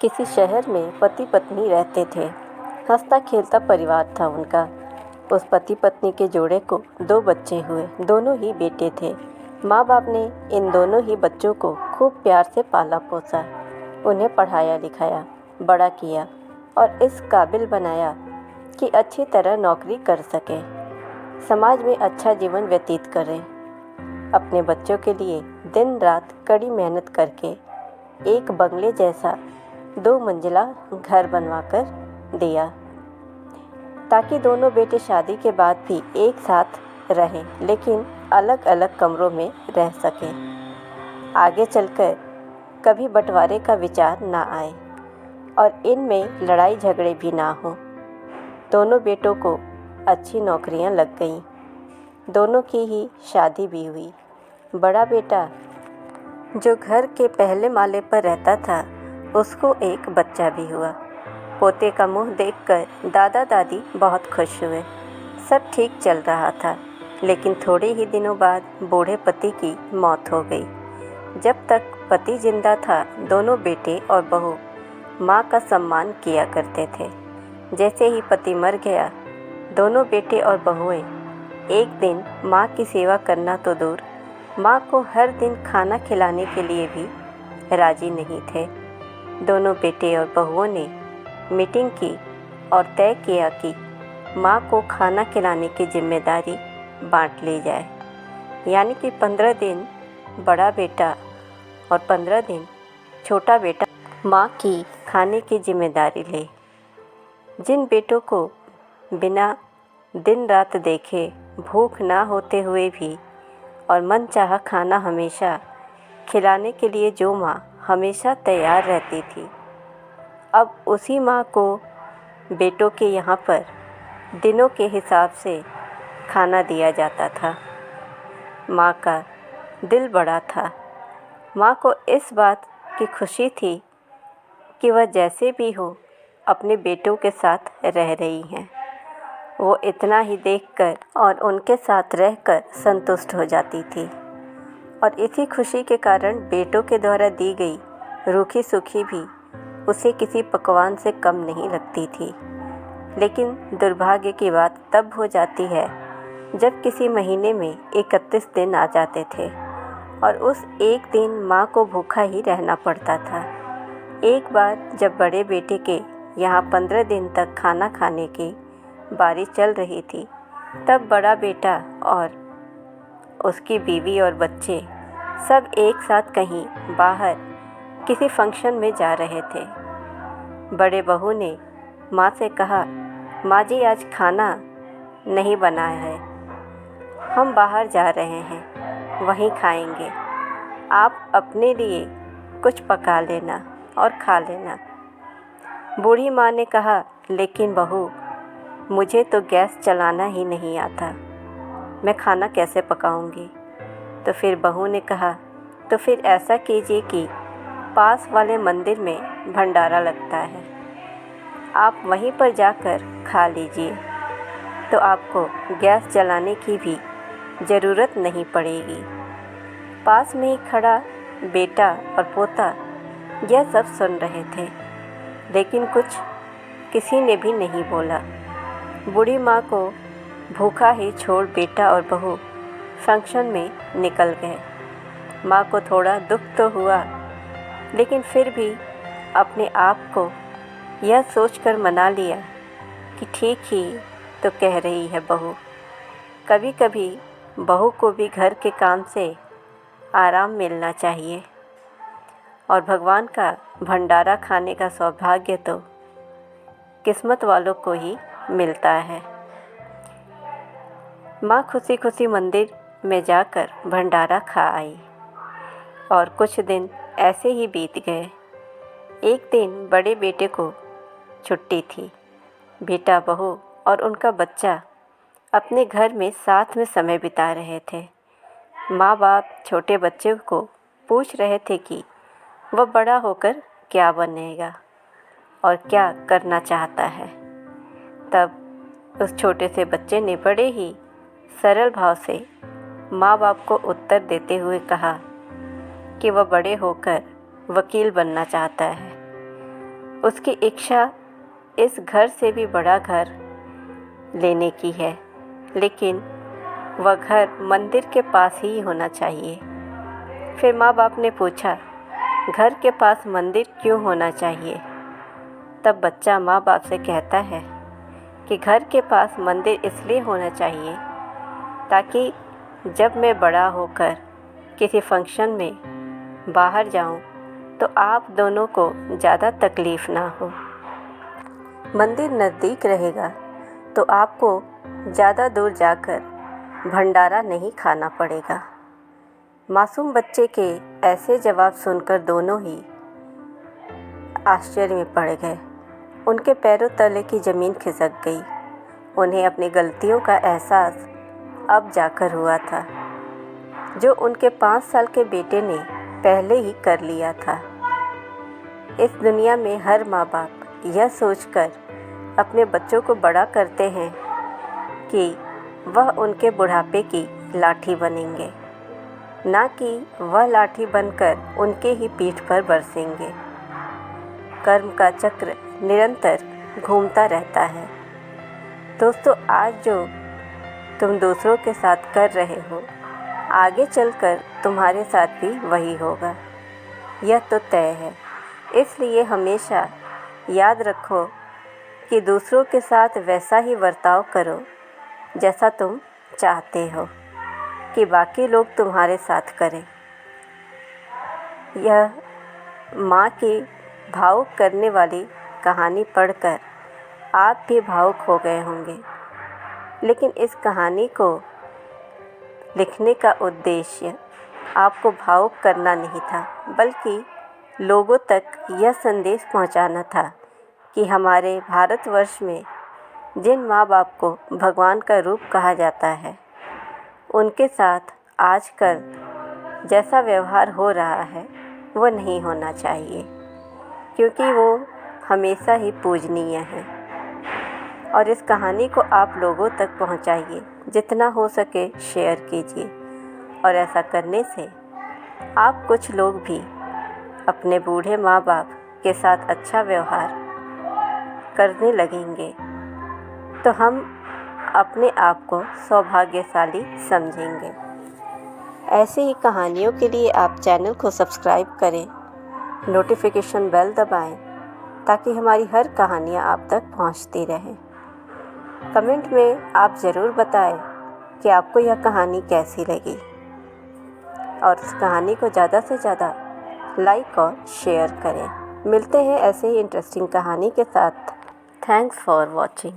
किसी शहर में पति पत्नी रहते थे। हंसता खेलता परिवार था उनका। उस पति पत्नी के जोड़े को 2 बच्चे हुए। दोनों ही बेटे थे। माँ बाप ने इन दोनों ही बच्चों को खूब प्यार से पाला पोसा, उन्हें पढ़ाया लिखाया, बड़ा किया और इस काबिल बनाया कि अच्छी तरह नौकरी कर सके, समाज में अच्छा जीवन व्यतीत करें। अपने बच्चों के लिए दिन रात कड़ी मेहनत करके एक बंगले जैसा 2 मंजिला घर बनवाकर दिया, ताकि दोनों बेटे शादी के बाद भी एक साथ रहें, लेकिन अलग अलग कमरों में रह सकें। आगे चलकर कभी बंटवारे का विचार ना आए और इनमें लड़ाई झगड़े भी ना हो। दोनों बेटों को अच्छी नौकरियां लग गईं। दोनों की ही शादी भी हुई। बड़ा बेटा जो घर के पहले माले पर रहता था, उसको एक बच्चा भी हुआ। पोते का मुंह देखकर दादा दादी बहुत खुश हुए। सब ठीक चल रहा था, लेकिन थोड़े ही दिनों बाद बूढ़े पति की मौत हो गई। जब तक पति जिंदा था, दोनों बेटे और बहू माँ का सम्मान किया करते थे। जैसे ही पति मर गया, दोनों बेटे और बहुएं एक दिन माँ की सेवा करना तो दूर, माँ को हर दिन खाना खिलाने के लिए भी राजी नहीं थे। दोनों बेटे और बहुओं ने मीटिंग की और तय किया कि माँ को खाना खिलाने की जिम्मेदारी बांट ली जाए, यानी कि 15 दिन बड़ा बेटा और 15 दिन छोटा बेटा माँ की खाने की जिम्मेदारी ले। जिन बेटों को बिना दिन रात देखे भूख ना होते हुए भी और मनचाहा खाना हमेशा खिलाने के लिए जो माँ हमेशा तैयार रहती थी, अब उसी माँ को बेटों के यहाँ पर दिनों के हिसाब से खाना दिया जाता था। माँ का दिल बड़ा था। माँ को इस बात की खुशी थी कि वह जैसे भी हो अपने बेटों के साथ रह रही हैं। वो इतना ही देखकर और उनके साथ रहकर संतुष्ट हो जाती थी, और इसी खुशी के कारण बेटों के द्वारा दी गई रूखी सूखी भी उसे किसी पकवान से कम नहीं लगती थी। लेकिन दुर्भाग्य की बात तब हो जाती है जब किसी महीने में 31 दिन आ जाते थे और उस एक दिन माँ को भूखा ही रहना पड़ता था। एक बार जब बड़े बेटे के यहाँ 15 दिन तक खाना खाने की बारी चल रही थी, तब बड़ा बेटा और उसकी बीवी और बच्चे सब एक साथ कहीं बाहर किसी फंक्शन में जा रहे थे। बड़े बहू ने माँ से कहा, माँ जी आज खाना नहीं बना है, हम बाहर जा रहे हैं, वहीं खाएंगे, आप अपने लिए कुछ पका लेना और खा लेना। बूढ़ी माँ ने कहा, लेकिन बहू मुझे तो गैस चलाना ही नहीं आता, मैं खाना कैसे पकाऊंगी। तो फिर बहू ने कहा, तो फिर ऐसा कीजिए कि पास वाले मंदिर में भंडारा लगता है, आप वहीं पर जाकर खा लीजिए, तो आपको गैस जलाने की भी ज़रूरत नहीं पड़ेगी। पास में ही खड़ा बेटा और पोता यह सब सुन रहे थे, लेकिन कुछ किसी ने भी नहीं बोला। बूढ़ी माँ को भूखा ही छोड़ बेटा और बहू फंक्शन में निकल गए। माँ को थोड़ा दुख तो हुआ, लेकिन फिर भी अपने आप को यह सोचकर मना लिया कि ठीक ही तो कह रही है बहू। कभी कभी बहू को भी घर के काम से आराम मिलना चाहिए, और भगवान का भंडारा खाने का सौभाग्य तो किस्मत वालों को ही मिलता है। माँ खुशी खुशी मंदिर में जाकर भंडारा खा आई, और कुछ दिन ऐसे ही बीत गए। एक दिन बड़े बेटे को छुट्टी थी। बेटा, बहू और उनका बच्चा अपने घर में साथ में समय बिता रहे थे। माँ बाप छोटे बच्चे को पूछ रहे थे कि वह बड़ा होकर क्या बनेगा और क्या करना चाहता है। तब उस छोटे से बच्चे ने बड़े ही सरल भाव से माँ बाप को उत्तर देते हुए कहा कि वह बड़े होकर वकील बनना चाहता है। उसकी इच्छा इस घर से भी बड़ा घर लेने की है, लेकिन वह घर मंदिर के पास ही होना चाहिए। फिर माँ बाप ने पूछा, घर के पास मंदिर क्यों होना चाहिए? तब बच्चा माँ बाप से कहता है कि घर के पास मंदिर इसलिए होना चाहिए ताकि जब मैं बड़ा होकर किसी फंक्शन में बाहर जाऊं तो आप दोनों को ज़्यादा तकलीफ़ ना हो। मंदिर नज़दीक रहेगा तो आपको ज़्यादा दूर जाकर भंडारा नहीं खाना पड़ेगा। मासूम बच्चे के ऐसे जवाब सुनकर दोनों ही आश्चर्य में पड़ गए। उनके पैरों तले की ज़मीन खिसक गई। उन्हें अपनी गलतियों का एहसास अब जाकर हुआ था, जो उनके 5 साल के बेटे ने पहले ही कर लिया था। इस दुनिया में हर माँ बाप यह सोचकर अपने बच्चों को बड़ा करते हैं कि वह उनके बुढ़ापे की लाठी बनेंगे, ना कि वह लाठी बनकर उनके ही पीठ पर बरसेंगे। कर्म का चक्र निरंतर घूमता रहता है। दोस्तों, आज जो तुम दूसरों के साथ कर रहे हो, आगे चलकर तुम्हारे साथ भी वही होगा, यह तो तय है। इसलिए हमेशा याद रखो कि दूसरों के साथ वैसा ही बर्ताव करो जैसा तुम चाहते हो कि बाकी लोग तुम्हारे साथ करें। यह माँ की भावुक करने वाली कहानी पढ़कर आप भी भावुक हो गए होंगे, लेकिन इस कहानी को लिखने का उद्देश्य आपको भावुक करना नहीं था, बल्कि लोगों तक यह संदेश पहुंचाना था कि हमारे भारतवर्ष में जिन माँ बाप को भगवान का रूप कहा जाता है, उनके साथ आजकल जैसा व्यवहार हो रहा है वो नहीं होना चाहिए, क्योंकि वो हमेशा ही पूजनीय हैं। और इस कहानी को आप लोगों तक पहुंचाइए, जितना हो सके शेयर कीजिए, और ऐसा करने से आप कुछ लोग भी अपने बूढ़े माँ बाप के साथ अच्छा व्यवहार करने लगेंगे, तो हम अपने आप को सौभाग्यशाली समझेंगे। ऐसी ही कहानियों के लिए आप चैनल को सब्सक्राइब करें, नोटिफिकेशन बेल दबाएं, ताकि हमारी हर कहानियाँ आप तक पहुँचती रहें। कमेंट में आप ज़रूर बताएं कि आपको यह कहानी कैसी लगी, और इस कहानी को ज़्यादा से ज़्यादा लाइक और शेयर करें। मिलते हैं ऐसे ही इंटरेस्टिंग कहानी के साथ। Thanks for watching.